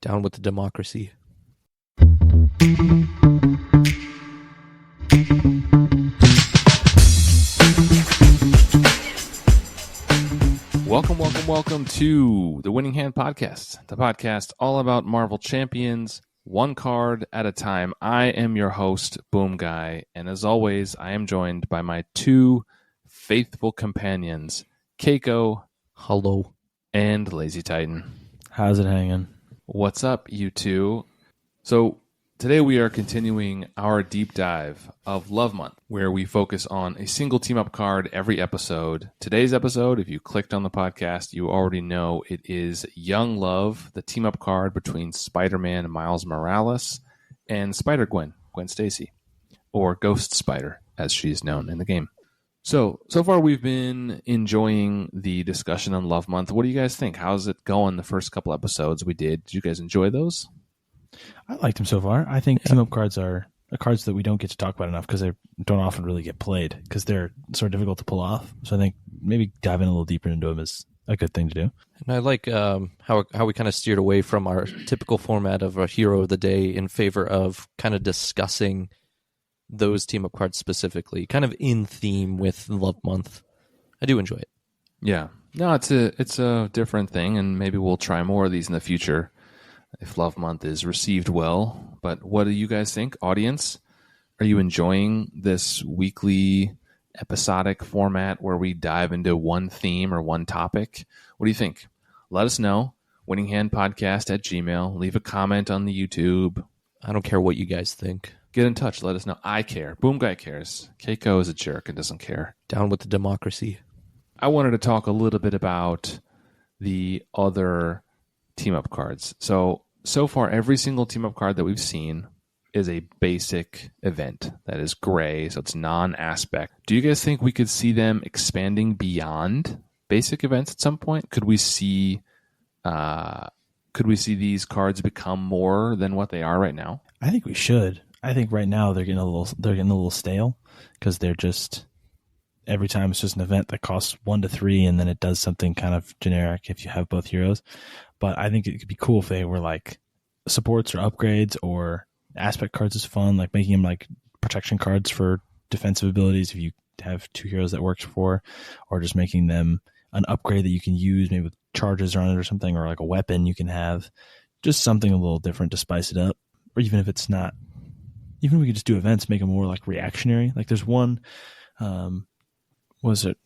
Down with the democracy. Welcome to the Winning Hand Podcast, the podcast all about Marvel Champions, one card at a time. I am your host, Boom Guy, and as always, I am joined by my two faithful companions, Keiko. Hello. And Lazy Titan. How's it hanging? What's up, you two? So today we are continuing our deep dive of Love Month, where we focus on a single team-up card every episode. Today's episode, if you clicked on the podcast, you already know it is Young Love, the team-up card between Spider-Man Miles Morales and Spider-Gwen, Gwen Stacy, or Ghost Spider, as she's known in the game. So far we've been enjoying the discussion on Love Month. What do you guys think? How's it going the first couple episodes we did? Did you guys enjoy those? I liked them so far. I think team-up cards are cards that we don't get to talk about enough because they don't often really get played because they're sort of difficult to pull off. So I think maybe diving a little deeper into them is a good thing to do. And I like how we kind of steered away from our typical format of a hero of the day in favor of kind of discussing those team-up cards specifically, kind of in theme with Love Month. I do enjoy it. Yeah. No, it's a different thing, and maybe we'll try more of these in the future if Love Month is received well. But what do you guys think, audience? Are you enjoying this weekly episodic format where we dive into one theme or one topic? What do you think? Let us know. winninghandpodcast@gmail.com. Leave a comment on the YouTube. I don't care what you guys think. Get in touch. Let us know. I care. Boom Guy cares. Keiko is a jerk and doesn't care. Down with the democracy. I wanted to talk a little bit about the other team-up cards. So far, every single team-up card that we've seen is a basic event that is gray, so it's non-aspect. Do you guys think we could see them expanding beyond basic events at some point? Could we see these cards become more than what they are right now? I think we should. I think right now they're getting a little stale because they're just every time it's just an event that costs 1 to 3 and then it does something kind of generic if you have both heroes. But I think it could be cool if they were like supports or upgrades, or aspect cards is fun, like making them like protection cards for defensive abilities if you have 2 heroes that works for, or just making them an upgrade that you can use maybe with charges on it or something, or like a weapon you can have, just something a little different to spice it up. Or even if it's not, even if we could just do events, make them more like reactionary. Like there's one, was it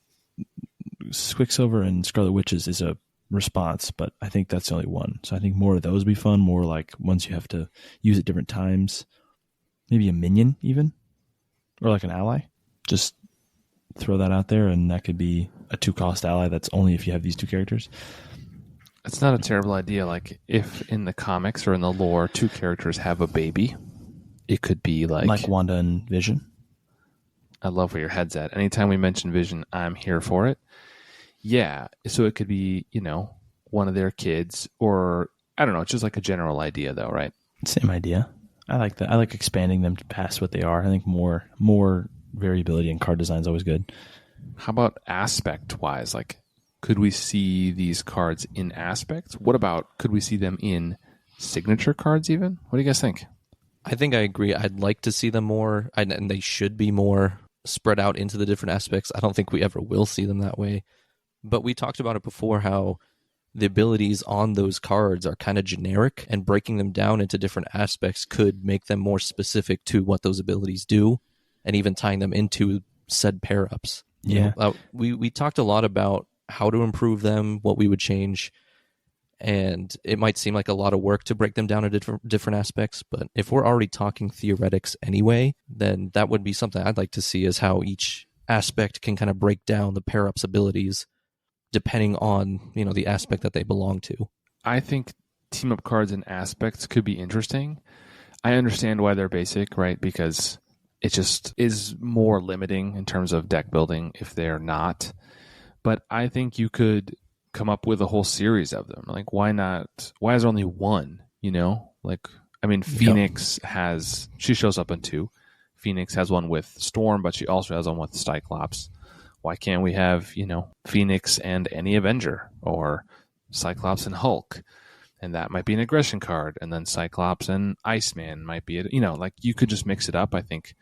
Quicksilver and Scarlet Witches is a response, but I think that's the only one. So I think more of those would be fun, more like ones you have to use at different times. Maybe a minion even, or like an ally. Just throw that out there, and that could be a 2-cost ally that's only if you have these 2 characters. It's not a terrible idea. Like if in the comics or in the lore 2 characters have a baby, it could be like Wanda and Vision. I love where your head's at. Anytime we mention Vision, I'm here for it. Yeah, so it could be, one of their kids, or I don't know, it's just like a general idea though, right? Same idea. I like that. I like expanding them past what they are. I think more variability in card design is always good. How about aspect-wise? Like, could we see these cards in aspects? What about, could we see them in signature cards even? What do you guys think? I think I agree. I'd like to see them more, and they should be more spread out into the different aspects. I don't think we ever will see them that way. But we talked about it before, how the abilities on those cards are kind of generic, and breaking them down into different aspects could make them more specific to what those abilities do, and even tying them into said pair-ups. Yeah. We talked a lot about how to improve them, what we would change, and it might seem like a lot of work to break them down into different aspects, but if we're already talking theoretics anyway, then that would be something I'd like to see, is how each aspect can kind of break down the pair-ups abilities depending on, the aspect that they belong to. I think team-up cards and aspects could be interesting. I understand why they're basic, right? Because it just is more limiting in terms of deck building if they're not. But I think you could come up with a whole series of them. Like, why not? Why is there only one? Phoenix she shows up in 2. Phoenix has one with Storm, but she also has one with Cyclops. Why can't we have, Phoenix and any Avenger, or Cyclops and Hulk? and that might be an aggression card, and then Cyclops and Iceman might be, like you could just mix it up. I think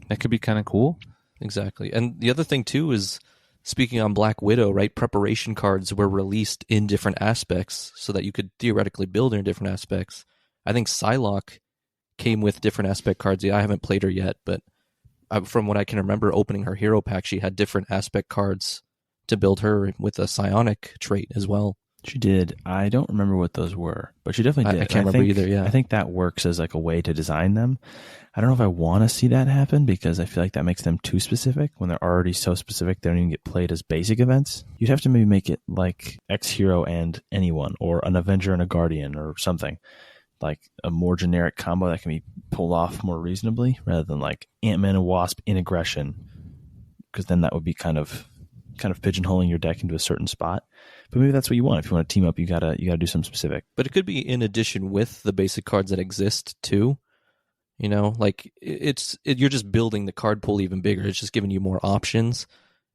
that could be kind of cool. Exactly. And the other thing too is, speaking on Black Widow, right? Preparation cards were released in different aspects so that you could theoretically build in different aspects. I think Psylocke came with different aspect cards. Yeah, I haven't played her yet, but from what I can remember opening her hero pack, she had different aspect cards to build her with a psionic trait as well. She did. I don't remember what those were, but she definitely did. I can't remember either, yeah. I think that works as like a way to design them. I don't know if I want to see that happen because I feel like that makes them too specific. When they're already so specific, they don't even get played as basic events. You'd have to maybe make it like X hero and anyone, or an Avenger and a Guardian, or something like a more generic combo that can be pulled off more reasonably, rather than like Ant-Man and Wasp in aggression, because then that would be kind of pigeonholing your deck into a certain spot. But maybe that's what you want. If you want to team up, you gotta do something specific. But it could be in addition with the basic cards that exist too. Like you're just building the card pool even bigger. It's just giving you more options,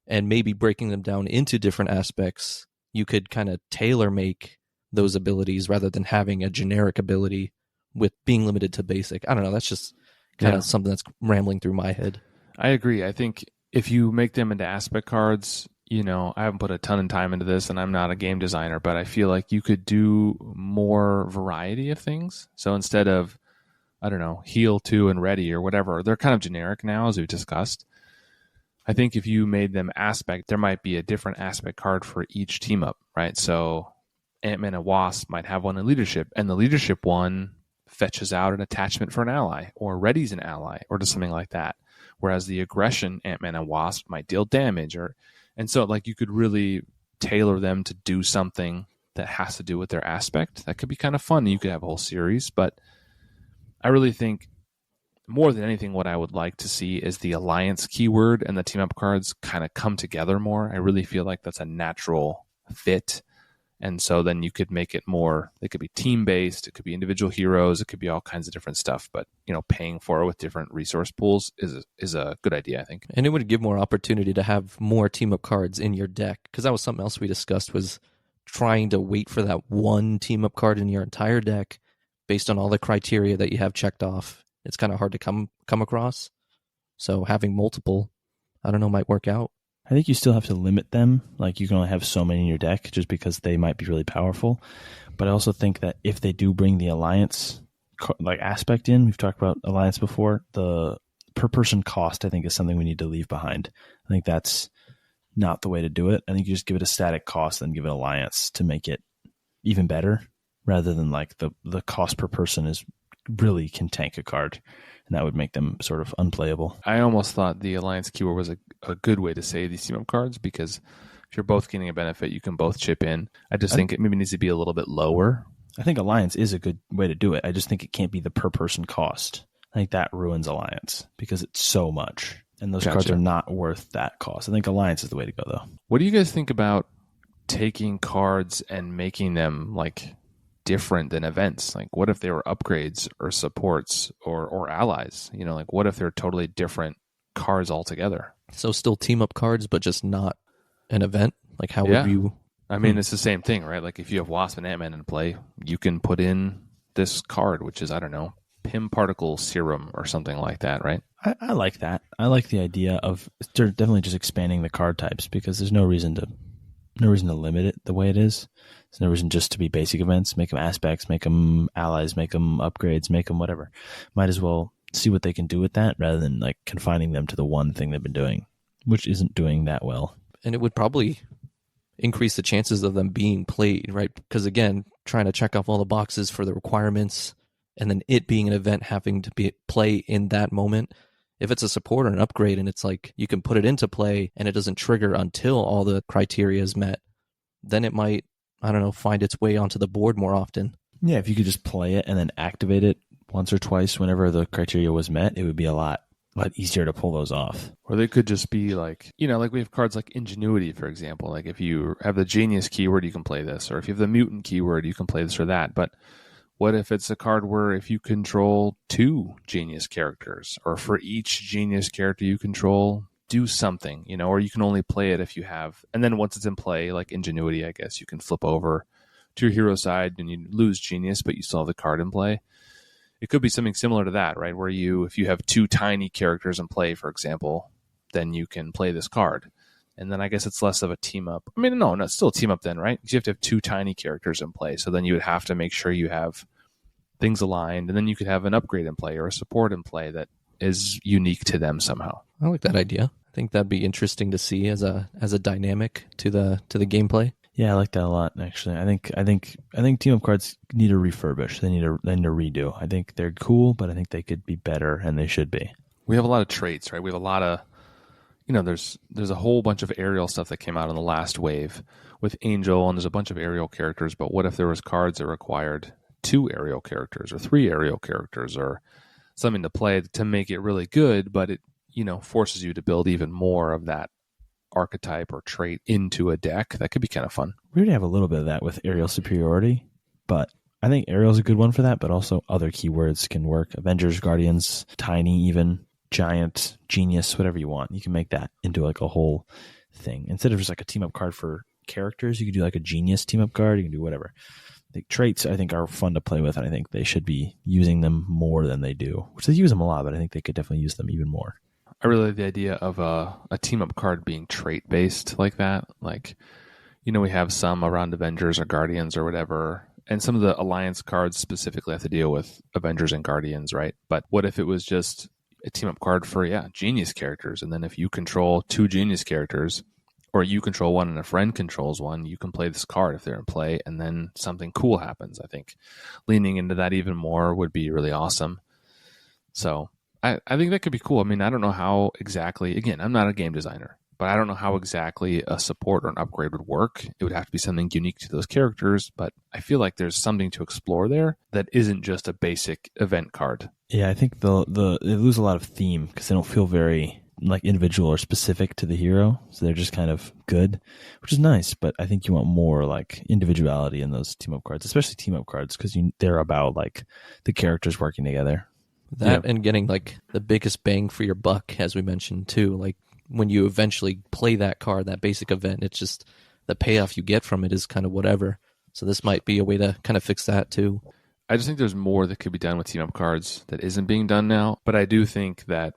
and maybe breaking them down into different aspects. You could kind of tailor make those abilities rather than having a generic ability with being limited to basic. I don't know. That's just kind of something that's rambling through my head. I agree. I think if you make them into aspect cards, I haven't put a ton of time into this, and I'm not a game designer, but I feel like you could do more variety of things. So instead of, I don't know, heal 2 and ready or whatever, they're kind of generic now, as we've discussed. I think if you made them aspect, there might be a different aspect card for each team up, right? So Ant-Man and Wasp might have one in leadership, and the leadership one fetches out an attachment for an ally, or readies an ally, or does something like that. Whereas the aggression Ant-Man and Wasp might deal damage, and so like you could really tailor them to do something that has to do with their aspect. That could be kind of fun. You could have a whole series, but I really think more than anything, what I would like to see is the alliance keyword and the team up cards kind of come together more. I really feel like that's a natural fit. And so then you could make it more, it could be team-based, it could be individual heroes, it could be all kinds of different stuff. But, paying for it with different resource pools is a good idea, I think. And it would give more opportunity to have more team-up cards in your deck, because that was something else we discussed, was trying to wait for that one team-up card in your entire deck based on all the criteria that you have checked off. It's kind of hard to come across. So having multiple, I don't know, might work out. I think you still have to limit them. Like, you can only have so many in your deck just because they might be really powerful. But I also think that if they do bring the alliance aspect in, we've talked about alliance before, the per person cost, I think, is something we need to leave behind. I think that's not the way to do it. I think you just give it a static cost and give it alliance to make it even better, rather than like the cost per person is really can tank a card, and that would make them sort of unplayable. I almost thought the alliance keyword was a good way to say these team up cards, because if you're both getting a benefit, you can both chip in. I just think it maybe needs to be a little bit lower. I think alliance is a good way to do it. I just think it can't be the per person cost. I think that ruins alliance because it's so much, and those cards are not worth that cost. I think alliance is the way to go, though. What do you guys think about taking cards and making them like different than events? Like, what if they were upgrades or supports or allies? Like, what if they're totally different cards altogether? So still team up cards, but just not an event? Like, how would you... I mean, it's the same thing, right? Like, if you have Wasp and Ant-Man in play, you can put in this card, which is, I don't know, Pim Particle Serum or something like that, right? I like that. I like the idea of definitely just expanding the card types, because there's no reason to limit it the way it is. There's no reason just to be basic events. Make them aspects, make them allies, make them upgrades, make them whatever. Might as well see what they can do with that, rather than like confining them to the one thing they've been doing, which isn't doing that well. And it would probably increase the chances of them being played, right? Because again, trying to check off all the boxes for the requirements, and then it being an event having to be play in that moment. If it's a support or an upgrade and it's like you can put it into play and it doesn't trigger until all the criteria is met, then it might, I don't know, find its way onto the board more often. Yeah, if you could just play it and then activate it once or twice whenever the criteria was met, it would be a lot easier to pull those off. Or they could just be like, like we have cards like Ingenuity, for example. Like, if you have the Genius keyword, you can play this. Or if you have the Mutant keyword, you can play this or that. But what if it's a card where if you control 2 Genius characters, or for each Genius character you control, do something, or you can only play it if you have, and then once it's in play, like Ingenuity, I guess you can flip over to your hero side and you lose genius, but you still have the card in play. It could be something similar to that, right? Where if you have 2 tiny characters in play, for example, then you can play this card. And then I guess it's less of a team up. I mean, no, it's still a team up then, right? Because you have to have 2 tiny characters in play. So then you would have to make sure you have things aligned. And then you could have an upgrade in play or a support in play that is unique to them somehow. I like that idea. I think that'd be interesting to see as a dynamic to the gameplay. Yeah, I like that a lot. Actually, I think team up cards need to refurbish. They need to redo. I think they're cool, but I think they could be better, and they should be. We have a lot of traits, right? We have a lot of, there's a whole bunch of aerial stuff that came out in the last wave with Angel, and there's a bunch of aerial characters. But what if there was cards that required 2 aerial characters or 3 aerial characters or something to play to make it really good, but it forces you to build even more of that archetype or trait into a deck? That could be kind of fun. We already have a little bit of that with aerial superiority, but I think aerial's a good one for that, but also other keywords can work. Avengers, Guardians, Tiny, even Giant, Genius, whatever you want. You can make that into like a whole thing. Instead of just like a team up card for characters, you can do like a Genius team up card. You can do whatever. The traits, I think, are fun to play with, and I think they should be using them more than they do. Which they use them a lot, but I think they could definitely use them even more. I really like the idea of a team-up card being trait-based like that. Like, we have some around Avengers or Guardians or whatever, and some of the Alliance cards specifically have to deal with Avengers and Guardians, right? But what if it was just a team-up card for, Genius characters, and then if you control 2 Genius characters, or you control one and a friend controls one, you can play this card if they're in play, and then something cool happens. I think leaning into that even more would be really awesome. So I think that could be cool. I mean, I don't know how exactly, again, I'm not a game designer, but I don't know how exactly a support or an upgrade would work. It would have to be something unique to those characters, but I feel like there's something to explore there that isn't just a basic event card. Yeah, I think they lose a lot of theme because they don't feel very like individual or specific to the hero. So they're just kind of good, which is nice, but I think you want more like individuality in those team up cards, especially team up cards, because they're about like the characters working together. That and getting like the biggest bang for your buck, as we mentioned too. Like when you eventually play that card, that basic event, it's just the payoff you get from it is kind of whatever. So this might be a way to kind of fix that too. I just think there's more that could be done with team up cards that isn't being done now. But I do think that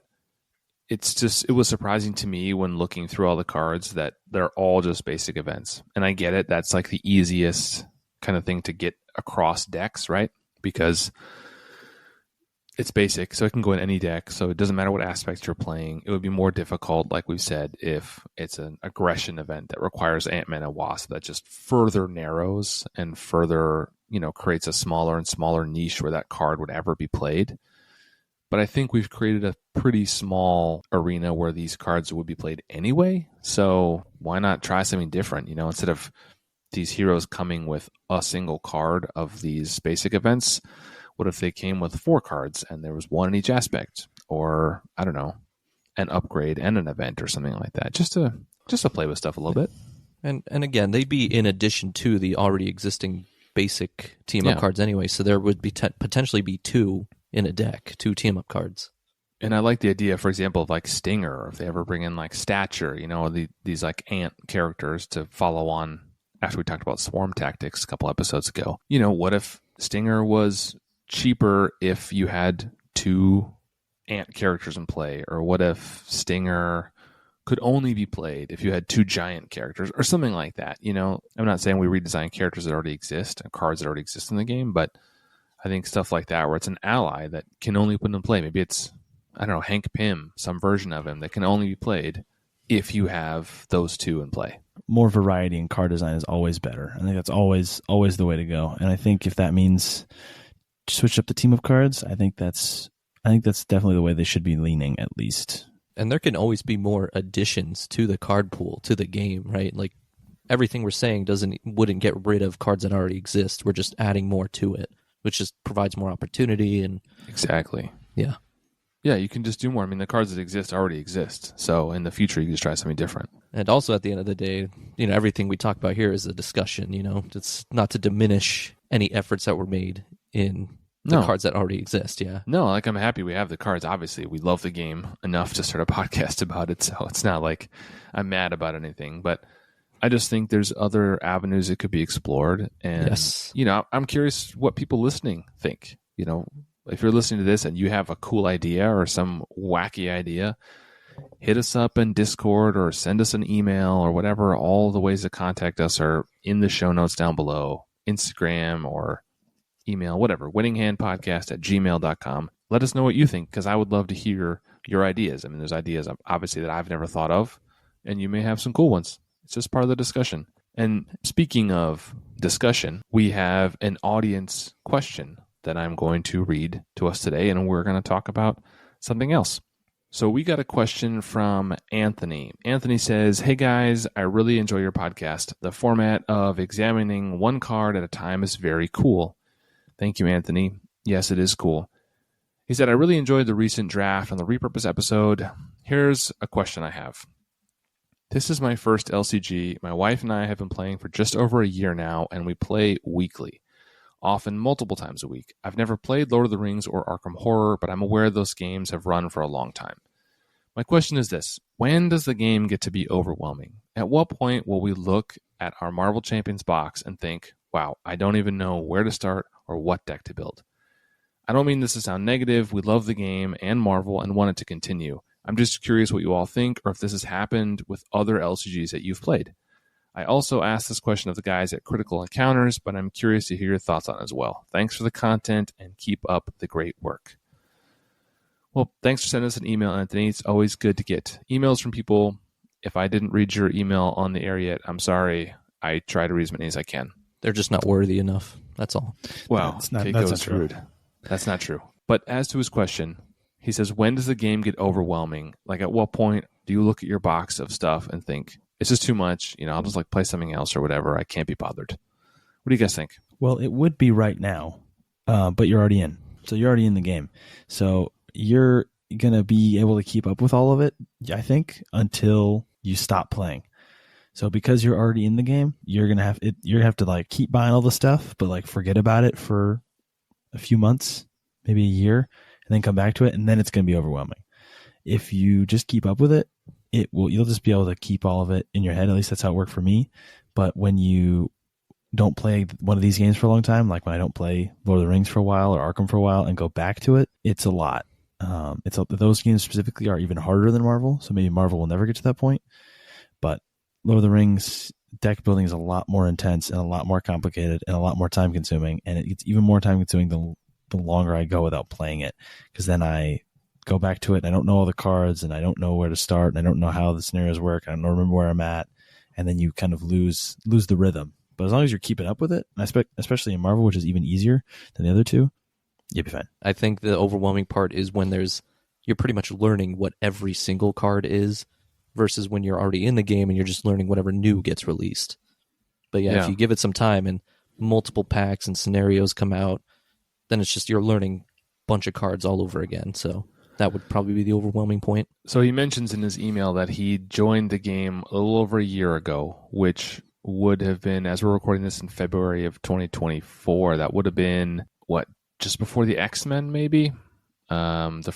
it was surprising to me when looking through all the cards that they're all just basic events. And I get it. That's like the easiest kind of thing to get across decks, right? Because it's basic, so it can go in any deck, so it doesn't matter what aspects you're playing. It would be more difficult, like we've said, if it's an aggression event that requires Ant-Man and Wasp that just further narrows and further, creates a smaller and smaller niche where that card would ever be played. But I think we've created a pretty small arena where these cards would be played anyway, so why not try something different? Instead of these heroes coming with a single card of these basic events, what if they came with 4 cards and there was one in each aspect, or I don't know, an upgrade and an event or something like that, just to play with stuff a little bit. And again, they'd be in addition to the already existing basic team up cards anyway. So there would be potentially be 2 in a deck, 2 team up cards. And I like the idea, for example, of like Stinger, or if they ever bring in like Stature, these like ant characters to follow on after we talked about swarm tactics a couple episodes ago. What if Stinger was cheaper if you had 2 ant characters in play? Or what if Stinger could only be played if you had 2 giant characters or something like that? I'm not saying we redesign characters that already exist and cards that already exist in the game, but I think stuff like that where it's an ally that can only put in play. Maybe it's, I don't know, Hank Pym, some version of him that can only be played if you have those 2 in play. More variety in card design is always better. I think that's always the way to go. And I think if that means switch up the team of cards, I think that's definitely the way they should be leaning, at least. And there can always be more additions to the card pool, to the game, right? Like everything we're saying wouldn't get rid of cards that already exist. We're just adding more to it, which just provides more opportunity. And exactly. Yeah, you can just do more. I mean, the cards that exist already exist. So in the future, you can just try something different. And also at the end of the day, everything we talk about here is a discussion. It's not to diminish any efforts that were made in the cards that already exist. Yeah. No, like I'm happy we have the cards. Obviously, we love the game enough to start a podcast about it. So it's not like I'm mad about anything. But I just think there's other avenues that could be explored. And, Yes. I'm curious what people listening think. If you're listening to this and you have a cool idea or some wacky idea, hit us up in Discord or send us an email or whatever. All the ways to contact us are in the show notes down below. Instagram or email, whatever, winninghandpodcast@gmail.com. Let us know what you think, because I would love to hear your ideas. I mean, there's ideas obviously that I've never thought of, and you may have some cool ones. It's just part of the discussion. And speaking of discussion, we have an audience question that I'm going to read to us today, and we're going to talk about something else. So we got a question from Anthony. Anthony says, "Hey guys, I really enjoy your podcast. The format of examining one card at a time is very cool." Thank you, Anthony. Yes, it is cool. He said, "I really enjoyed the recent draft on the repurpose episode. Here's a question I have. This is my first LCG. My wife and I have been playing for just over a year now, and we play weekly, often multiple times a week. I've never played Lord of the Rings or Arkham Horror, but I'm aware those games have run for a long time. My question is this: when does the game get to be overwhelming? At what point will we look at our Marvel Champions box and think, wow, I don't even know where to start or what deck to build? I don't mean this to sound negative. We love the game and Marvel and want it to continue. I'm just curious what you all think, or if this has happened with other LCGs that you've played. I also asked this question of the guys at Critical Encounters, but I'm curious to hear your thoughts on it as well. Thanks for the content and keep up the great work." Well, thanks for sending us an email, Anthony. It's always good to get emails from people. If I didn't read your email on the air yet, I'm sorry. I try to read as many as I can. They're just not worthy enough. That's all. Wow, That's not true. rude. That's not true. But as to his question, he says, when does the game get overwhelming? Like, at what point do you look at your box of stuff and think, it's just too much, I'll just play something else or whatever. I can't be bothered. What do you guys think? Well, it would be right now, but you're already in. So you're already in the game. So you're going to be able to keep up with all of it, I think, until you stop playing. So because you're already in the game, you're going to have to keep buying all the stuff, but forget about it for a few months, maybe a year, and then come back to it, and then it's going to be overwhelming. If you just keep up with it, you'll just be able to keep all of it in your head. At least that's how it worked for me. But when you don't play one of these games for a long time, like when I don't play Lord of the Rings for a while or Arkham for a while and go back to it, it's a lot. Those games specifically are even harder than Marvel, so maybe Marvel will never get to that point. But Lord of the Rings deck building is a lot more intense and a lot more complicated and a lot more time consuming, and it gets even more time consuming the longer I go without playing it, because then I go back to it and I don't know all the cards and I don't know where to start and I don't know how the scenarios work. I don't remember where I'm at, and then you kind of lose the rhythm. But as long as you're keeping up with it, especially in Marvel, which is even easier than the other two, you'll be fine. I think the overwhelming part is when you're pretty much learning what every single card is, versus when you're already in the game and you're just learning whatever new gets released. But yeah, if you give it some time and multiple packs and scenarios come out, then it's just you're learning a bunch of cards all over again. So that would probably be the overwhelming point. So he mentions in his email that he joined the game a little over a year ago, which would have been, as we're recording this in February of 2024, that would have been, just before the X-Men maybe? During the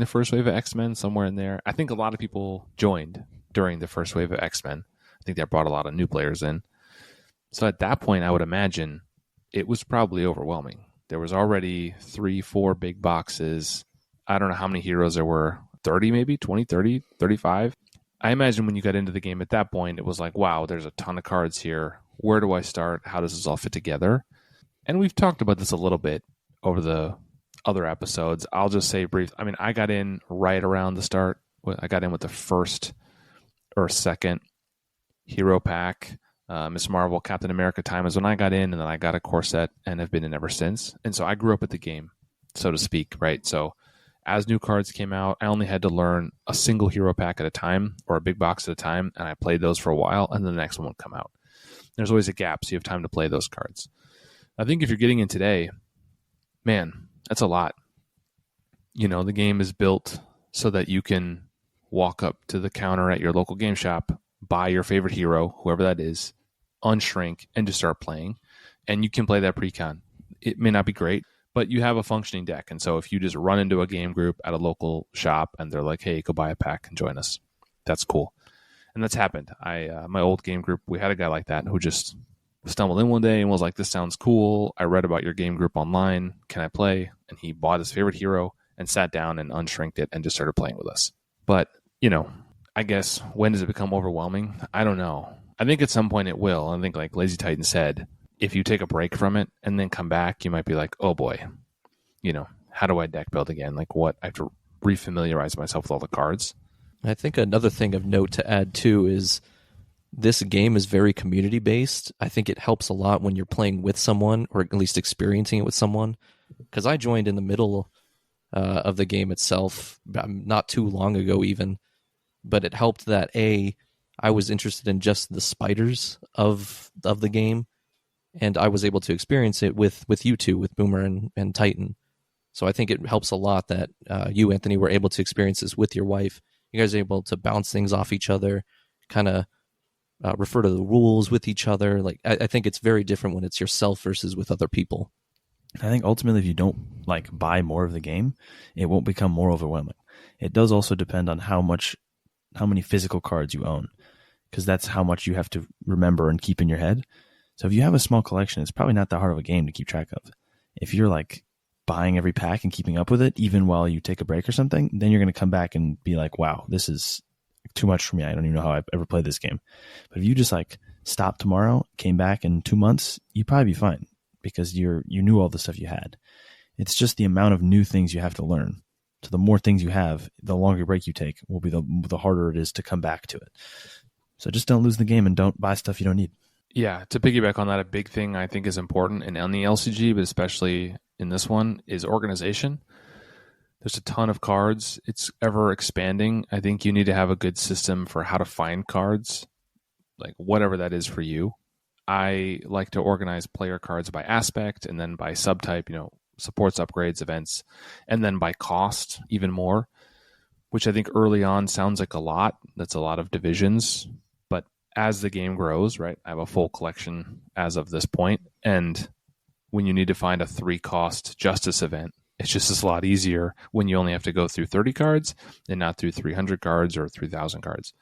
first wave of X-Men, somewhere in there. I think a lot of people joined during the first wave of X-Men. I think that brought a lot of new players in. So at that point, I would imagine it was probably overwhelming. There was already 3-4 big boxes. I don't know how many heroes there were. 30 maybe? 20, 30, 35? I imagine when you got into the game at that point, it was like, wow, there's a ton of cards here. Where do I start? How does this all fit together? And we've talked about this a little bit over the other episodes. I'll just say brief. I mean, I got in right around the start. I got in with the first or second hero pack. Miss Marvel, Captain America time is when I got in, and then I got a core set and have been in ever since. And so I grew up at the game, so to speak, right? So as new cards came out, I only had to learn a single hero pack at a time or a big box at a time, and I played those for a while, and then the next one would come out. There's always a gap, so you have time to play those cards. I think if you're getting in today, man, that's a lot. The game is built so that you can walk up to the counter at your local game shop, buy your favorite hero, whoever that is, unshrink, and just start playing. And you can play that pre-con. It may not be great, but you have a functioning deck. And so if you just run into a game group at a local shop and they're like, hey, go buy a pack and join us, that's cool. And that's happened. My old game group, we had a guy like that who just stumbled in one day and was like, this sounds cool. I read about your game group online. Can I play? And he bought his favorite hero and sat down and unshrinked it and just started playing with us. But, I guess, when does it become overwhelming? I don't know. I think at some point it will. I think, like Lazy Titan said, if you take a break from it and then come back, you might be like, oh boy, how do I deck build again? Like what? I have to refamiliarize myself with all the cards. I think another thing of note to add too is this game is very community based. I think it helps a lot when you're playing with someone, or at least experiencing it with someone. Because I joined in the middle of the game itself, not too long ago even, but it helped that I was interested in just the spiders of the game, and I was able to experience it with you two, with Boomer and Titan. So I think it helps a lot that you, Anthony, were able to experience this with your wife. You guys are able to bounce things off each other, kind of refer to the rules with each other. Like I think it's very different when it's yourself versus with other people. I think ultimately, if you don't buy more of the game, it won't become more overwhelming. It does also depend on how many physical cards you own, because that's how much you have to remember and keep in your head. So if you have a small collection, it's probably not that hard of a game to keep track of. If you're buying every pack and keeping up with it, even while you take a break or something, then you're going to come back and be like, wow, this is too much for me. I don't even know how I've ever played this game. But if you just stopped tomorrow, came back in 2 months, you'd probably be fine because you knew all the stuff you had. It's just the amount of new things you have to learn. So the more things you have, the longer break you take will be the harder it is to come back to it. So just don't lose the game and don't buy stuff you don't need. Yeah, to piggyback on that, a big thing I think is important in any LCG, but especially in this one, is organization. There's a ton of cards. It's ever expanding. I think you need to have a good system for how to find cards, like whatever that is for you. I like to organize player cards by aspect and then by subtype, supports, upgrades, events, and then by cost even more, which I think early on sounds like a lot. That's a lot of divisions. But as the game grows, right, I have a full collection as of this point. And when you need to find a 3-cost justice event, it's just a lot easier when you only have to go through 30 cards and not through 300 cards or 3,000 cards.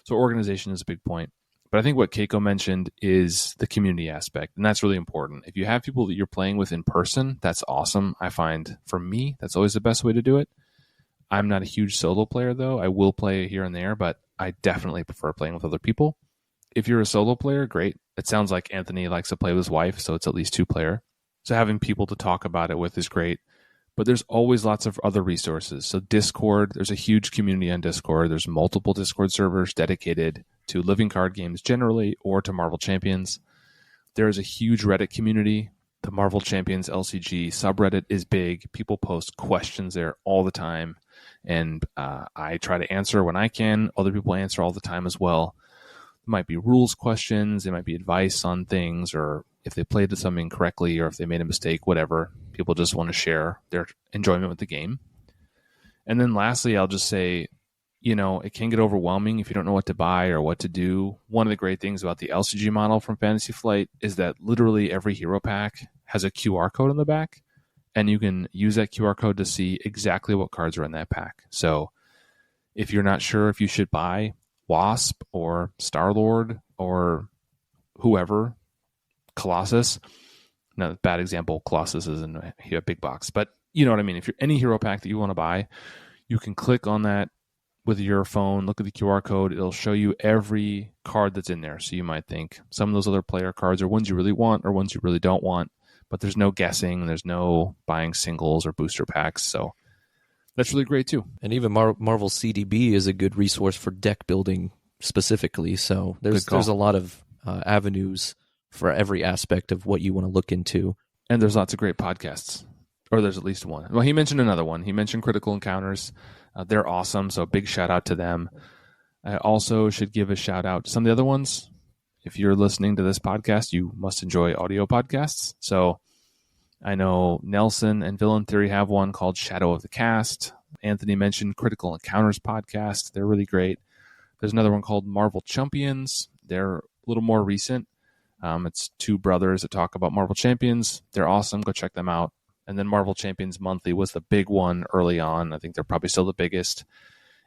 So organization is a big point. But I think what Keiko mentioned is the community aspect, and that's really important. If you have people that you're playing with in person, that's awesome. I find, for me, that's always the best way to do it. I'm not a huge solo player, though. I will play here and there, but I definitely prefer playing with other people. If you're a solo player, great. It sounds like Anthony likes to play with his wife, so it's at least 2-player. So having people to talk about it with is great. But there's always lots of other resources. So Discord, there's a huge community on Discord. There's multiple Discord servers dedicated to living card games generally or to Marvel Champions. There is a huge Reddit community. The Marvel Champions LCG subreddit is big. People post questions there all the time. And I try to answer when I can. Other people answer all the time as well. It might be rules questions. It might be advice on things, or if they played something correctly or if they made a mistake, whatever. People just want to share their enjoyment with the game. And then lastly, I'll just say, it can get overwhelming if you don't know what to buy or what to do. One of the great things about the LCG model from Fantasy Flight is that literally every hero pack has a QR code on the back, and you can use that QR code to see exactly what cards are in that pack. So if you're not sure if you should buy Wasp or Star-Lord or whoever, Colossus. Now, bad example, Colossus is in a big box. But you know what I mean? If you're any hero pack that you want to buy, you can click on that with your phone, look at the QR code. It'll show you every card that's in there. So you might think some of those other player cards are ones you really want or ones you really don't want. But there's no guessing. There's no buying singles or booster packs. So that's really great too. And even Marvel CDB is a good resource for deck building specifically. So there's a lot of avenues for every aspect of what you want to look into. And there's lots of great podcasts, or there's at least one. Well, he mentioned another one. He mentioned Critical Encounters. They're awesome, so big shout out to them. I also should give a shout out to some of the other ones. If you're listening to this podcast, you must enjoy audio podcasts. So I know Nelson and Villain Theory have one called Shadow of the Cast. Anthony mentioned Critical Encounters podcast. They're really great. There's another one called Marvel Champions. They're a little more recent. It's 2 brothers that talk about Marvel Champions. They're awesome. Go check them out. And then Marvel Champions Monthly was the big one early on. I think they're probably still the biggest.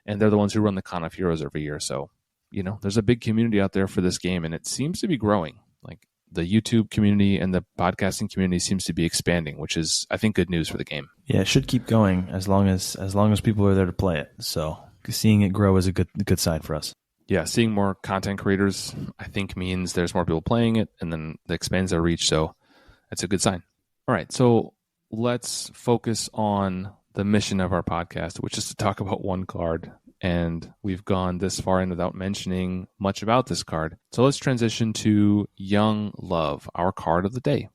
And they're the ones who run the Con of Heroes every year. So there's a big community out there for this game, and it seems to be growing. Like the YouTube community and the podcasting community seems to be expanding, which is, I think, good news for the game. Yeah, it should keep going as long as people are there to play it. So seeing it grow is a good sign for us. Yeah, seeing more content creators, I think, means there's more people playing it, and then it expands their reach. So that's a good sign. All right, so let's focus on the mission of our podcast, which is to talk about one card. And we've gone this far in without mentioning much about this card. So let's transition to Young Love, our card of the day.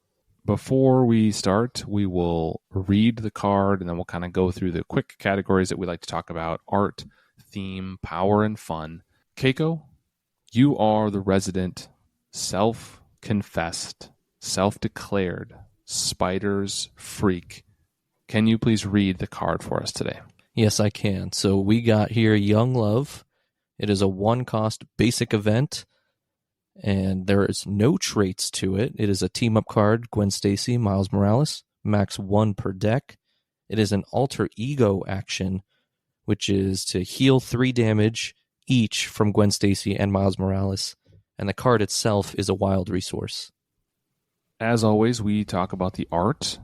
Before we start, we will read the card, and then we'll kind of go through the quick categories that we like to talk about: art, theme, power, and fun. Keiko, you are the resident, self-confessed, self-declared spiders freak. Can you please read the card for us today? Yes, I can. So we got here Young Love. It is a 1-cost basic event, and there is no traits to it. It is a team-up card, Gwen Stacy, Miles Morales, max 1 per deck. It is an alter ego action, which is to heal 3 damage each from Gwen Stacy and Miles Morales, and the card itself is a wild resource. As always, we talk about the art.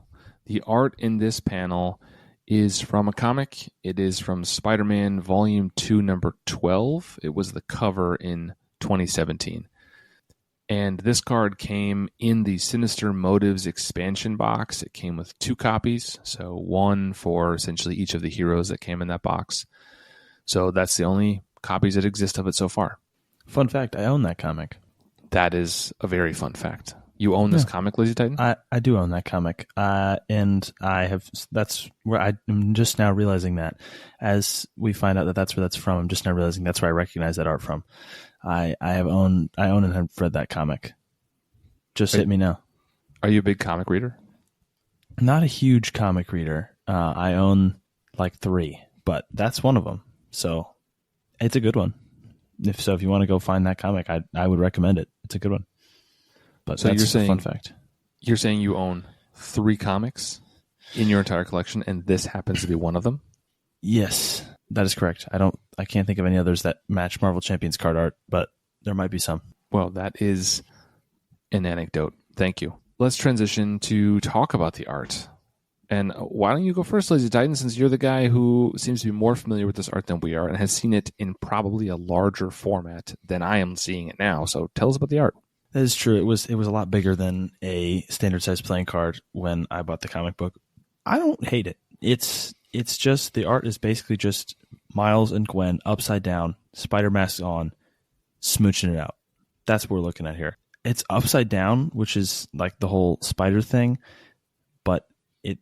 The art in this panel is from a comic. It is from Spider-Man Volume 2, number 12. It was the cover in 2017. And this card came in the Sinister Motives expansion box. It came with 2 copies, so 1 for essentially each of the heroes that came in that box. So that's the only copies that exist of it so far. Fun fact, I own that comic. That is a very fun fact. You own this comic, Lazy Titan? I do own that comic. And that's where I'm just now realizing that as we find out that that's where that's from, I'm just now realizing that's where I recognize that art from. I own and have read that comic. Just hit me now. Are you a big comic reader? Not a huge comic reader. I own like 3, but that's one of them. So it's a good one. If you want to go find that comic, I would recommend it. It's a good one. But so that's a fun fact. You're saying you own 3 comics in your entire collection, and this happens to be one of them? Yes, that is correct. I can't think of any others that match Marvel Champions card art, but there might be some. Well, that is an anecdote. Thank you. Let's transition to talk about the art. And why don't you go first, Lazy Titan, since you're the guy who seems to be more familiar with this art than we are and has seen it in probably a larger format than I am seeing it now. So tell us about the art. That is true. It was a lot bigger than a standard size playing card when I bought the comic book. I don't hate it. It's just, the art is basically just Miles and Gwen upside down, spider masks on, smooching it out. That's what we're looking at here. It's upside down, which is like the whole spider thing, but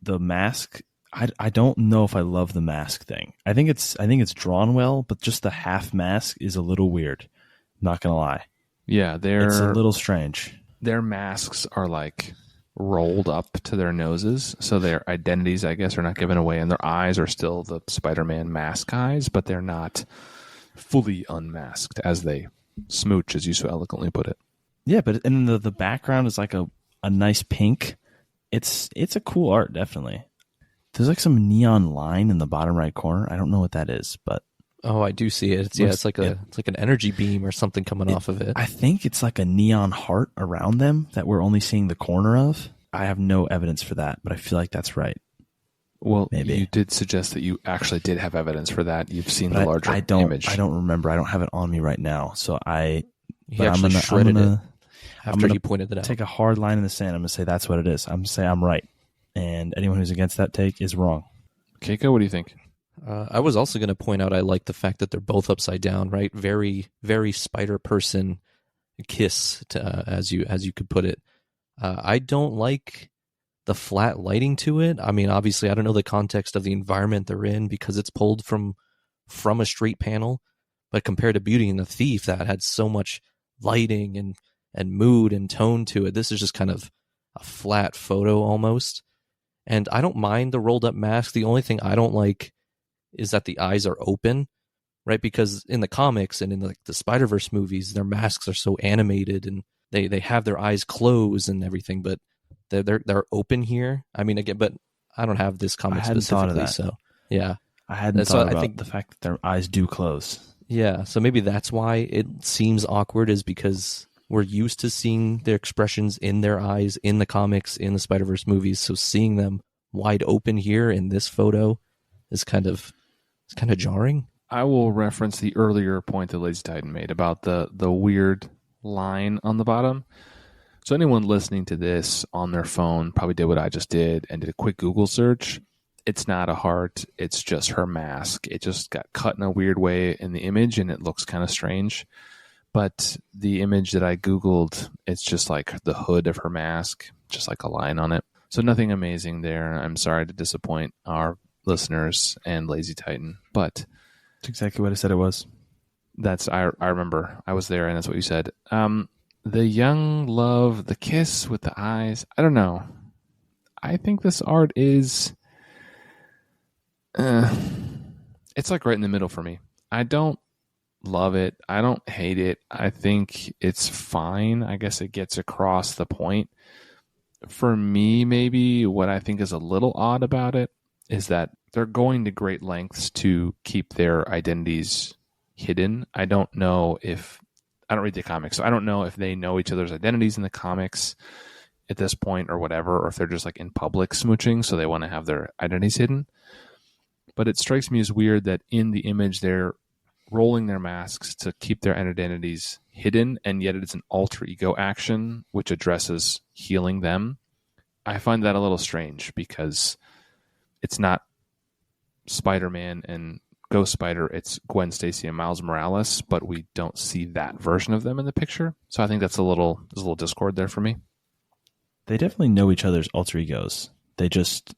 the mask, I don't know if I love the mask thing. I think it's drawn well, but just the half mask is a little weird. Not gonna lie. Yeah, it's a little strange. Their masks are like rolled up to their noses, so their identities, I guess, are not given away, and their eyes are still the Spider-Man mask eyes, but they're not fully unmasked as they smooch, as you so eloquently put it. Yeah, but and the background is like a nice pink. It's a cool art, definitely. There's like some neon line in the bottom right corner. I don't know what that is, but oh, I do see it. It's like an energy beam or something coming off of it. I think it's like a neon heart around them that we're only seeing the corner of. I have no evidence for that, but I feel like that's right. Well, maybe you did suggest that you actually did have evidence for that. You've seen the larger image. I don't remember. I don't have it on me right now, so He actually shredded it after he pointed it out. Take a hard line in the sand. I'm gonna say that's what it is. I'm gonna say I'm right, and anyone who's against that take is wrong. Keiko, what do you think? I was also going to point out I like the fact that they're both upside down, right? Very, very Spider-Person kiss, as you could put it. I don't like the flat lighting to it. I mean, obviously, I don't know the context of the environment they're in because it's pulled from a straight panel. But compared to Beauty and the Thief, that had so much lighting and mood and tone to it, this is just kind of a flat photo almost. And I don't mind the rolled up mask. The only thing I don't like is that the eyes are open, right? Because in the comics and in the Spider-Verse movies, their masks are so animated and they have their eyes closed and everything, but they're open here. I mean, again, but I don't have this comic specifically, so yeah. I hadn't thought about the fact that their eyes do close. Yeah, so maybe that's why it seems awkward, is because we're used to seeing their expressions in their eyes in the comics, in the Spider-Verse movies. So seeing them wide open here in this photo is kind of jarring. I will reference the earlier point that Lazy Titan made about the weird line on the bottom. So anyone listening to this on their phone probably did what I just did and did a quick Google search. It's not a heart. It's just her mask. It just got cut in a weird way in the image, and it looks kind of strange. But the image that I Googled, it's just like the hood of her mask, just like a line on it. So nothing amazing there. I'm sorry to disappoint our listeners and Lazy Titan, but That's exactly what I said it was. I remember I was there, and that's what you said. The young love, the kiss with the eyes. I don't know. I think this art is... it's like right in the middle for me. I don't love it. I don't hate it. I think it's fine. I guess it gets across the point. For me, maybe what I think is a little odd about it is that they're going to great lengths to keep their identities hidden. I don't read the comics, so I don't know if they know each other's identities in the comics at this point or whatever, or if they're just like in public smooching, so they want to have their identities hidden. But it strikes me as weird that in the image they're rolling their masks to keep their identities hidden, and yet it's an alter ego action which addresses healing them. I find that a little strange because it's not Spider-Man and Ghost Spider, it's Gwen Stacy and Miles Morales, but we don't see that version of them in the picture. So I think there's a little discord there for me. They definitely know each other's alter egos. They just...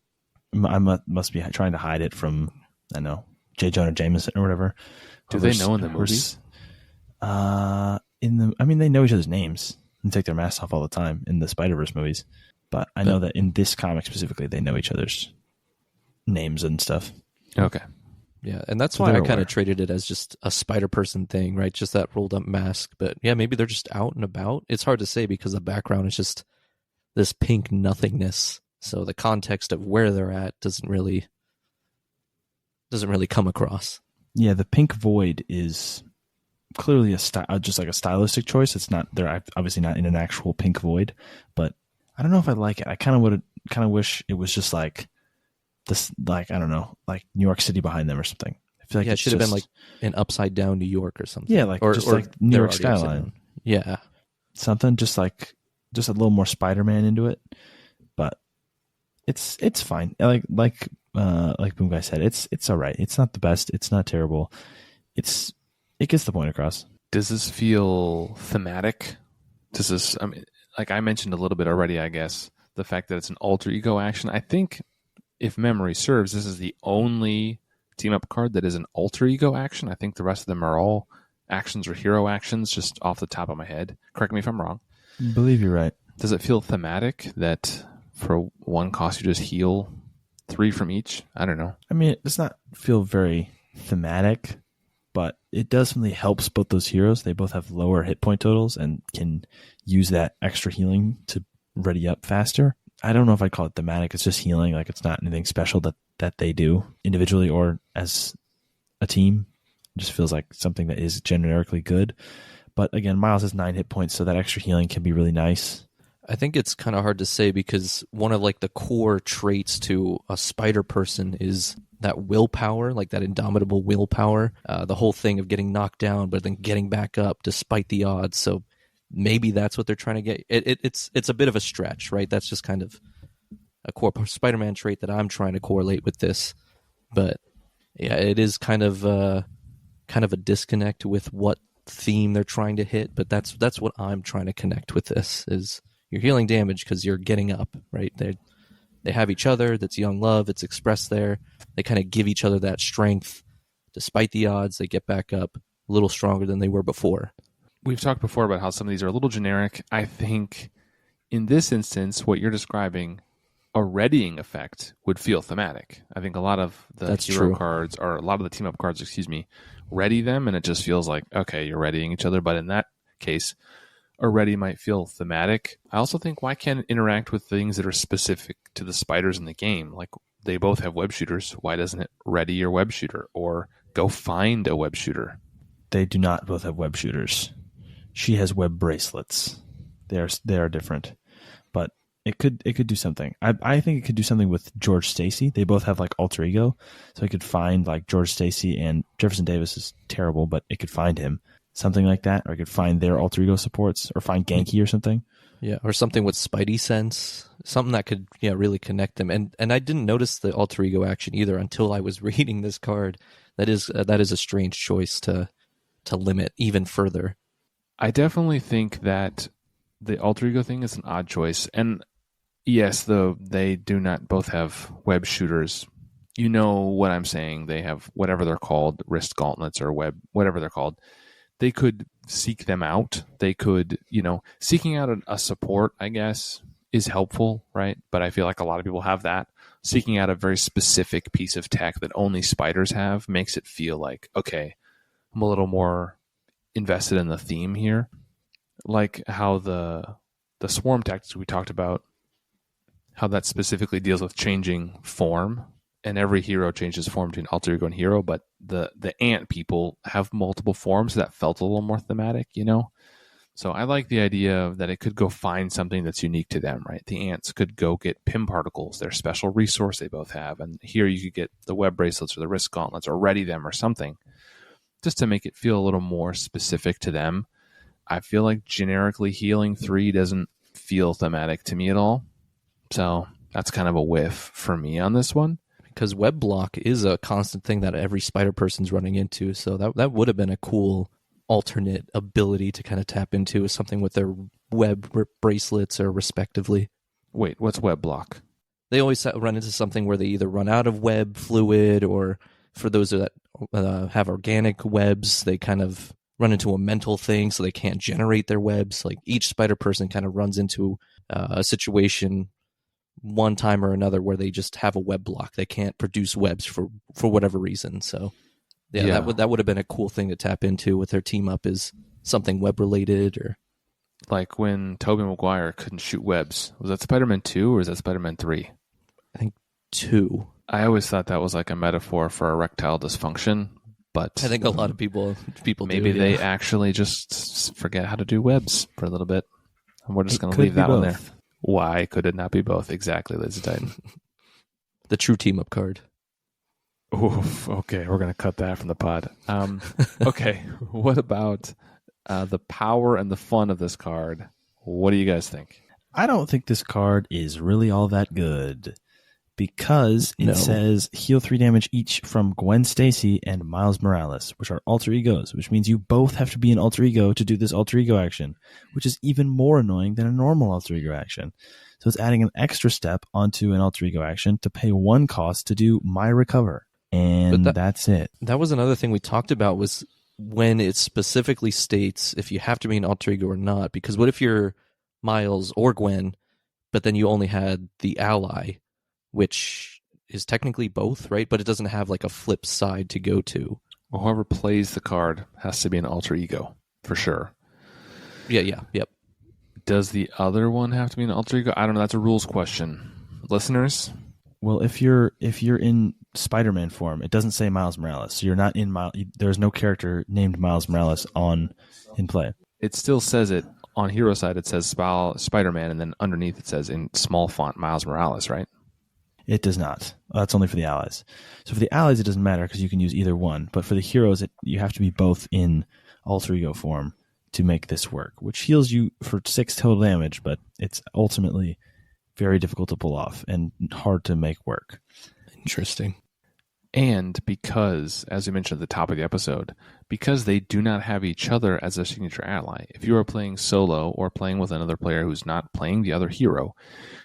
I must be trying to hide it from, I don't know, J. Jonah Jameson or whatever. Do they know in the movies? They know each other's names and take their masks off all the time in the Spider-Verse movies. But I know that in this comic specifically, they know each other's names and stuff. Okay. Yeah, and that's why I kind of treated it as just a Spider-Person thing, right? Just that rolled up mask. But yeah, maybe they're just out and about. It's hard to say because the background is just this pink nothingness. So the context of where they're at doesn't really come across. Yeah, the pink void is clearly just like a stylistic choice. It's not, they're obviously not in an actual pink void, but I don't know if I like it. I kind of wish it was just like this, like, I don't know, like New York City behind them or something. I feel like it should have been like an upside down New York or something. Yeah, like just like New York skyline. Yeah, something just a little more Spider-Man into it. But it's fine. Like Boom Guy said, it's all right. It's not the best. It's not terrible. It gets the point across. Does this feel thematic? Like I mentioned a little bit already, I guess, the fact that it's an alter ego action. I think, if memory serves, this is the only team up card that is an alter ego action. I think the rest of them are all actions or hero actions, just off the top of my head. Correct me if I'm wrong. I believe you're right. Does it feel thematic that for one cost you just heal 3 from each? I don't know. I mean, it does not feel very thematic, but it definitely helps both those heroes. They both have lower hit point totals and can use that extra healing to ready up faster. I don't know if I'd call it thematic. It's just healing. Like, it's not anything special that they do individually or as a team. It just feels like something that is generically good. But again, Miles has 9 hit points, so that extra healing can be really nice. I think it's kind of hard to say because one of like the core traits to a spider person is that willpower, like that indomitable willpower, the whole thing of getting knocked down but then getting back up despite the odds. So maybe that's what they're trying to get. It's a bit of a stretch, right? That's just kind of a core Spider-Man trait that I'm trying to correlate with this. But yeah, it is kind of a disconnect with what theme they're trying to hit. But that's what I'm trying to connect with this is you're healing damage because you're getting up, right? They have each other. That's young love. It's expressed there. They kind of give each other that strength. Despite the odds, they get back up a little stronger than they were before. We've talked before about how some of these are a little generic. I think in this instance, what you're describing, a readying effect would feel thematic. I think a lot of the hero cards, or a lot of the team up cards, ready them, and it just feels like, okay, you're readying each other. But in that case, a ready might feel thematic. I also think, why can't it interact with things that are specific to the spiders in the game? Like, they both have web shooters. Why doesn't it ready your web shooter or go find a web shooter? they do not both have web shooters. She has web bracelets. They are different, but it could do something. I think it could do something with George Stacy. They both have like alter ego, so it could find like George Stacy, and Jefferson Davis is terrible, but it could find him, something like that, or it could find their alter ego supports, or find Genki or something. Yeah, or something with Spidey sense, something that could really connect them. And I didn't notice the alter ego action either until I was reading this card. That is a strange choice to limit even further. I definitely think that the alter ego thing is an odd choice. And yes, though they do not both have web shooters. You know what I'm saying. They have whatever they're called, wrist gauntlets or web, whatever they're called. They could seek them out. They could, seeking out a support, I guess, is helpful, right? But I feel like a lot of people have that. Seeking out a very specific piece of tech that only spiders have makes it feel like, okay, I'm a little more invested in the theme here. Like how the swarm tactics we talked about, how that specifically deals with changing form, and every hero changes form between alter ego and hero, but the ant people have multiple forms, so that felt a little more thematic, So I like the idea that it could go find something that's unique to them, right? The ants could go get PIM particles, their special resource they both have, and here you could get the web bracelets or the wrist gauntlets or ready them or something, just to make it feel a little more specific to them. I feel like generically healing 3 doesn't feel thematic to me at all. So that's kind of a whiff for me on this one. Because web block is a constant thing that every spider person's running into. So that would have been a cool alternate ability to kind of tap into, is something with their web bracelets or respectively. Wait, what's web block? They always run into something where they either run out of web fluid, or for those that have organic webs, they kind of run into a mental thing, so they can't generate their webs. Like each spider person kind of runs into a situation one time or another where they just have a web block. They can't produce webs for whatever reason. So yeah. that would have been a cool thing to tap into with their team up, is something web related. Or like when Tobey Maguire couldn't shoot webs. Was that Spider-Man 2 or is that Spider-Man 3? I think 2. I always thought that was like a metaphor for erectile dysfunction, but I think a lot of people maybe do, they actually just forget how to do webs for a little bit, and we're just going to leave that both. one there. Why could it not be both? Exactly, Lazy Titan. The true team up card. Oof, okay, we're going to cut that from the pod. Okay, what about the power and the fun of this card? What do you guys think? I don't think this card is really all that good, because it says heal 3 damage each from Gwen Stacy and Miles Morales, which are alter egos, which means you both have to be an alter ego to do this alter ego action, which is even more annoying than a normal alter ego action. So it's adding an extra step onto an alter ego action to pay 1 cost to do My Recover. And that's it. That was another thing we talked about, was when it specifically states if you have to be an alter ego or not. Because what if you're Miles or Gwen, but then you only had the ally, which is technically both, right? But it doesn't have like a flip side to go to. Well, whoever plays the card has to be an alter ego, for sure. Yep. Does the other one have to be an alter ego? I don't know. That's a rules question. Listeners? Well, if you're in Spider-Man form, it doesn't say Miles Morales. So you're not in there's no character named Miles Morales in play. It still says it on hero side. It says Spider-Man, and then underneath it says in small font Miles Morales, right? It does not. That's only for the allies. So for the allies, it doesn't matter because you can use either one. But for the heroes, you have to be both in alter ego form to make this work, which heals you for 6 total damage, but it's ultimately very difficult to pull off and hard to make work. Interesting. And because, as we mentioned at the top of the episode, because they do not have each other as a signature ally, if you are playing solo or playing with another player who's not playing the other hero,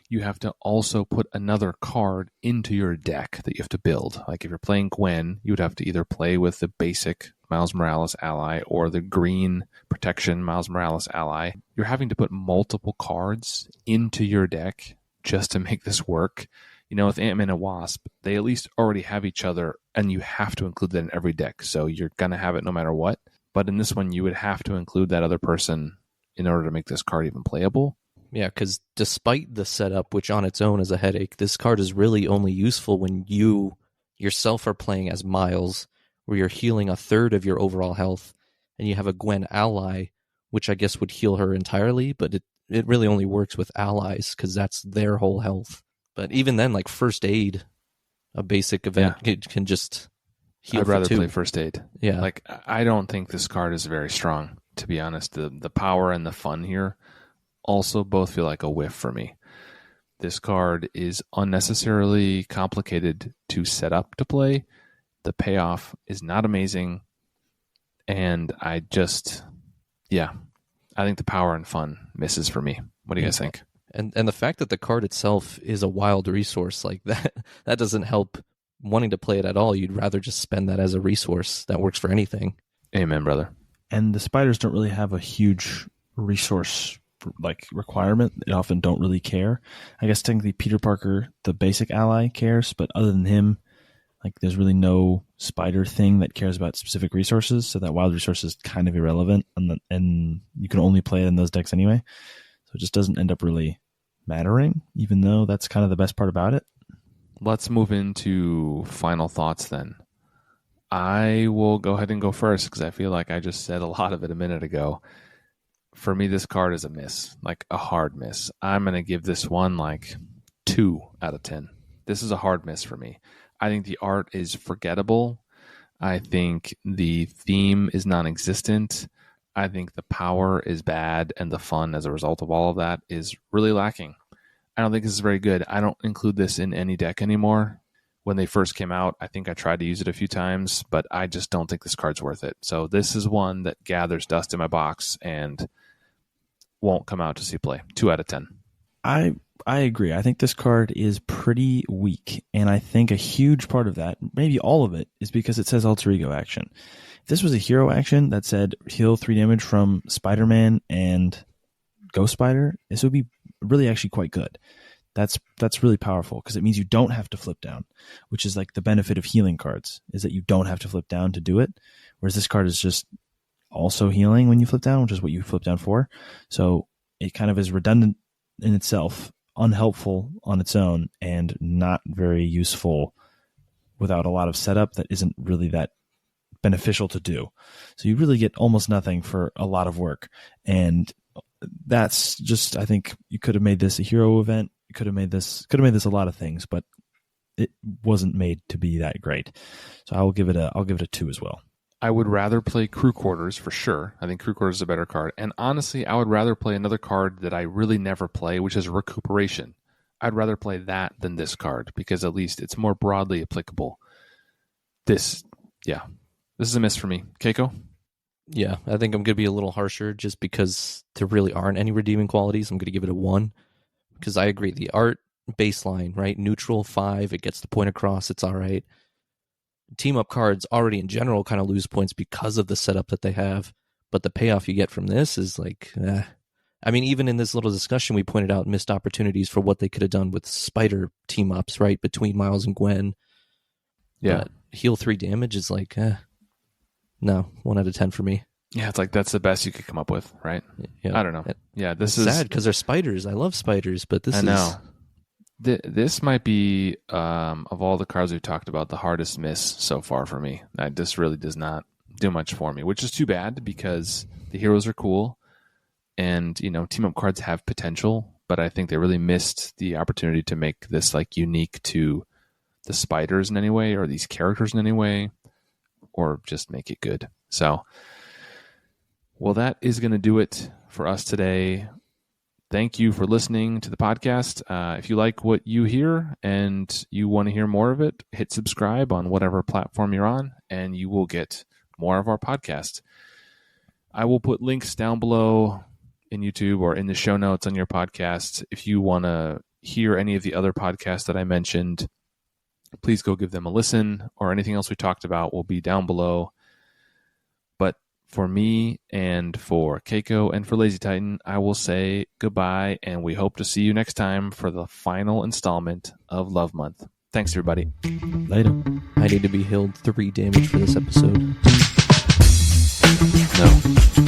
you have to also put another card into your deck that you have to build. Like if you're playing Gwen, you would have to either play with the basic Miles Morales ally or the green protection Miles Morales ally. You're having to put multiple cards into your deck just to make this work. With Ant-Man and Wasp, they at least already have each other, and you have to include that in every deck. So you're going to have it no matter what. But in this one, you would have to include that other person in order to make this card even playable. Yeah, because despite the setup, which on its own is a headache, this card is really only useful when you yourself are playing as Miles, where you're healing 1/3 of your overall health, and you have a Gwen ally, which I guess would heal her entirely, but it really only works with allies because that's their whole health. But even then, like first aid, a basic event can just heal. I'd rather for 2. play first aid. Yeah. Like, I don't think this card is very strong, to be honest. The power and the fun here also both feel like a whiff for me. This card is unnecessarily complicated to set up to play. The payoff is not amazing. And I think the power and fun misses for me. What do you guys think? And the fact that the card itself is a wild resource like that doesn't help wanting to play it at all. You'd rather just spend that as a resource that works for anything. Amen, brother. And the spiders don't really have a huge resource requirement. They often don't really care. I guess technically Peter Parker, the basic ally, cares, but other than him, there's really no spider thing that cares about specific resources, so that wild resource is kind of irrelevant, and you can only play it in those decks anyway. So it just doesn't end up really mattering, even though that's kind of the best part about it. Let's move into final thoughts then. I will go ahead and go first because I feel like I just said a lot of it a minute ago. For me, this card is a miss, like a hard miss. I'm going to give this one 2 out of 10. This is a hard miss for me. I think the art is forgettable. I think the theme is non-existent. I think the power is bad, and the fun as a result of all of that is really lacking. I don't think this is very good. I don't include this in any deck anymore. When they first came out, I think I tried to use it a few times, but I just don't think this card's worth it. So this is one that gathers dust in my box and won't come out to see play. 2 out of 10. I agree. I think this card is pretty weak, and I think a huge part of that, maybe all of it, is because it says alter ego action. If this was a hero action that said heal 3 damage from Spider-Man and Ghost Spider, this would be really actually quite good. That's really powerful because it means you don't have to flip down, which is the benefit of healing cards, is that you don't have to flip down to do it, whereas this card is just also healing when you flip down, which is what you flip down for. So it kind of is redundant in itself, unhelpful on its own, and not very useful without a lot of setup that isn't really that beneficial to do. So you really get almost nothing for a lot of work. And that's just, I think you could have made this a hero event. You could have made this a lot of things, but it wasn't made to be that great. So I'll give it a 2 as well. I would rather play Crew Quarters for sure. I think Crew Quarters is a better card. And honestly, I would rather play another card that I really never play, which is Recuperation. I'd rather play that than this card because at least it's more broadly applicable. This is a miss for me. Keiko? Yeah, I think I'm going to be a little harsher just because there really aren't any redeeming qualities. I'm going to give it a 1 because I agree. The art baseline, right? Neutral 5. It gets the point across. It's all right. Team up cards already in general kind of lose points because of the setup that they have, but the payoff you get from this is I mean, even in this little discussion, we pointed out missed opportunities for what they could have done with Spider team ups, right, between Miles and Gwen. Yeah. But heal 3 damage is no, 1 out of 10 for me. Yeah, it's that's the best you could come up with, right? Yeah. I don't know. Yeah, this is sad because they're spiders. I love spiders, but this I know. This might be, of all the cards we've talked about, the hardest miss so far for me. This really does not do much for me, which is too bad because the heroes are cool and, team-up cards have potential, but I think they really missed the opportunity to make this, unique to the spiders in any way or these characters in any way or just make it good. So, well, that is going to do it for us today. Thank you for listening to the podcast. If you like what you hear and you want to hear more of it, hit subscribe on whatever platform you're on, and you will get more of our podcast. I will put links down below in YouTube or in the show notes on your podcast. If you want to hear any of the other podcasts that I mentioned, please go give them a listen, or anything else we talked about will be down below. But for me and for Keiko and for Lazy Titan, I will say goodbye, and we hope to see you next time for the final installment of Love Month. Thanks, everybody. Later. I need to be healed 3 damage for this episode. No.